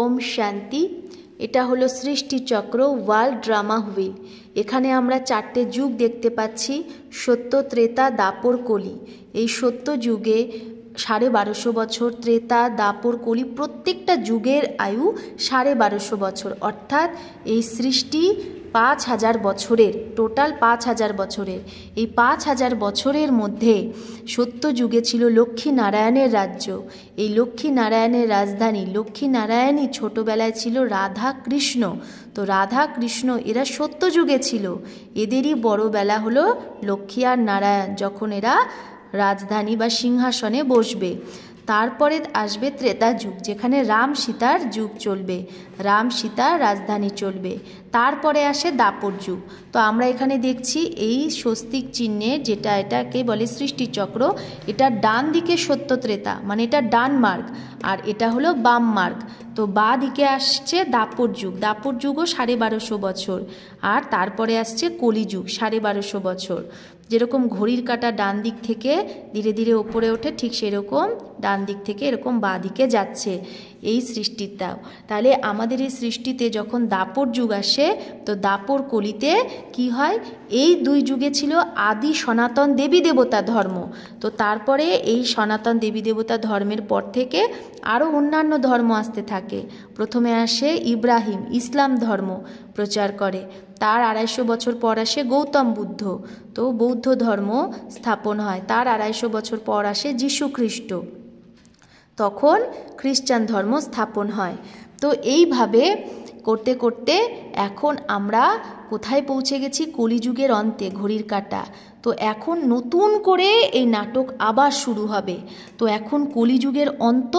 ওম শান্তি। এটা হলো সৃষ্টিচক্র ওয়ার্ল্ড ড্রামা হুইল। এখানে আমরা 4টে যুগ দেখতে পাচ্ছি, সত্য, ত্রেতা, দাপর, কলি। এই সত্য যুগে 1250 বছর, ত্রেতা, দাপর, কলি প্রত্যেকটা যুগের আয়ু 1250 বছর, অর্থাৎ এই সৃষ্টি 5000 বছরের, টোটাল 5000 বছরের। এই 5000 বছরের মধ্যে সত্য যুগে ছিল লক্ষ্মীনারায়ণের রাজ্য। এই লক্ষ্মীনারায়ণের রাজধানী, লক্ষ্মীনারায়ণই ছোটোবেলায় ছিল রাধা কৃষ্ণ। তো রাধা কৃষ্ণ এরা সত্য যুগে ছিল, এদেরই বড়বেলা হলো লক্ষ্মী আর নারায়ণ, যখন এরা রাজধানী বা সিংহাসনে বসবে। তারপরে আসবে ত্রেতা যুগ, যেখানে রাম সীতার যুগ চলবে, রাম সীতার রাজধানী চলবে। তারপরে আসে দাপর যুগ। তো আমরা এখানে দেখছি এই স্বস্তিক চিহ্নের, যেটা এটাকে বলে সৃষ্টিচক্র, এটা ডান দিকে সত্য ত্রেতা, মানে এটা ডান মার্গ, আর এটা হলো বাম মার্গ। তো বা দিকে আসছে দাপর যুগ, দাপর যুগও 1250 বছর। আর তারপরে আসছে কলিযুগ, 1250 বছর। যেরকম ঘড়ির কাঁটা ডান দিক থেকে ধীরে ধীরে ওপরে ওঠে, ঠিক সেরকম ডান দিক থেকে এরকম বাঁ দিকে যাচ্ছে এই সৃষ্টিটাও। তাহলে আমাদের এই সৃষ্টিতে যখন দাপর যুগ আসে, তো দাপর কলিতে কি হয়, এই দুই যুগে ছিল আদি সনাতন দেবী দেবতা ধর্ম। তো তারপরে এই সনাতন দেবী দেবতা ধর্মের পর থেকে আরও অন্যান্য ধর্ম আসতে থাকে। প্রথমে আসে ইব্রাহিম, ইসলাম ধর্ম প্রচার করে। তার 250 বছর পর আসে গৌতম বুদ্ধ, তো বৌদ্ধ ধর্ম স্থাপন হয়। তার 250 বছর পর আসে যীশু খ্রিস্ট, তখন খ্রিস্টান ধর্ম স্থাপন হয়। তো এইভাবে করতে করতে এখন আমরা কোথায় পৌঁছে গেছি, কলিযুগের অন্তে, ঘড়ির কাঁটা। তো এখন নতুন করে এই নাটক আবার শুরু হবে। তো এখন কলিযুগের অন্ত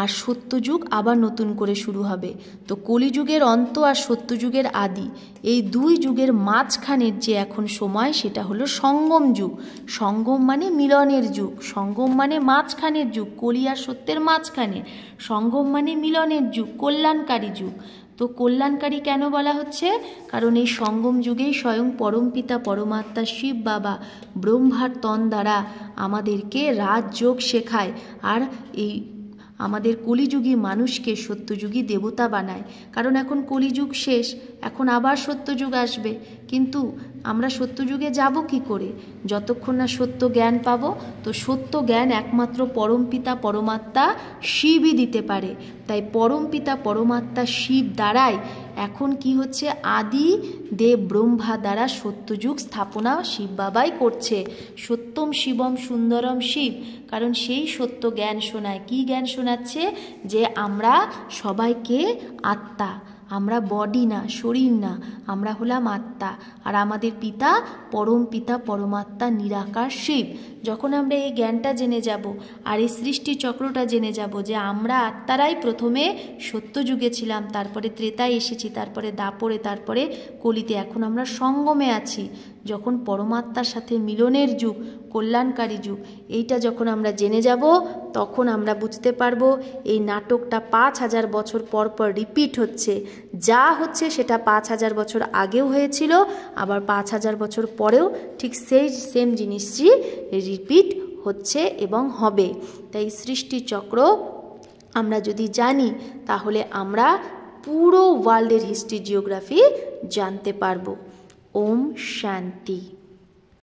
আর সত্যযুগ আবার নতুন করে শুরু হবে। তো কলিযুগের অন্ত আর সত্যযুগের আদি, এই দুই যুগের মাঝখানের যে এখন সময়, সেটা হলো সঙ্গম যুগ। সঙ্গম মানে মিলনের যুগ, সঙ্গম মানে মাঝখানের যুগ, কলি আর সত্যের মাঝখানে। সঙ্গম মানে মিলনের যুগ, কল্যাণকারী যুগ। তো কল্যাণকারী কেন বলা হচ্ছে, কারণ এই সঙ্গম যুগেই স্বয়ং পরমপিতা পরমাত্মা শিব বাবা ব্রহ্মার তন দ্বারা আমাদেরকে রাজযোগ শেখায়, আর এই আমাদের কলিযুগী মানুষকে সত্যযুগী দেবতা বানায়। কারণ এখন কলিযুগ শেষ, এখন আবার সত্যযুগ আসবে। কিন্তু আমরা সত্যযুগে যাব কি করে, যতক্ষণ না সত্য জ্ঞান পাবো। তো সত্য জ্ঞান একমাত্র পরমপিতা পরমাত্মা শিবই দিতে পারে। তাই পরমপিতা পরমাত্মা শিব দ্বারাই এখন কি হচ্ছে, আদি দেব ব্রহ্মা দ্বারা সত্যযুগ স্থাপনা শিব বাবাই করছে। সত্যম শিবম সুন্দরম শিব, কারণ সেই সত্য জ্ঞান শোনায়। কি জ্ঞান শোনাচ্ছে, যে আমরা সবাইকে আত্মা, আমরা বডি না, শরীর না, আমরা হলাম আত্মা। আর আমাদের পিতা পরম পিতা পরমাত্মা নিরাকার শিব। যখন আমরা এই জ্ঞানটা জেনে যাব আর এই সৃষ্টি চক্রটা জেনে যাব, যে আমরা আত্মারাই প্রথমে সত্যযুগে ছিলাম, তারপরে ত্রেতায় এসেছি, তারপরে দাপরে, তারপরে কলিতে, এখন আমরা সঙ্গমে আছি। যখন পরমাত্মার সাথে মিলনের যুগ, কল্যাণকারী যুগ, এইটা যখন আমরা জেনে যাব, তখন আমরা বুঝতে পারবো এই নাটকটা 5000 বছর পর পর রিপিট হচ্ছে। যা হচ্ছে সেটা 5000 বছর আগেও হয়েছিল, আবার 5000 বছর পরেও ঠিক সেই সেম জিনিসই রিপিট হচ্ছে এবং হবে। তাই সৃষ্টি চক্র আমরা যদি জানি, তাহলে আমরা পুরো ওয়ার্ল্ডের হিস্ট্রি জিওগ্রাফি জানতে পারবো। ওম শান্তি।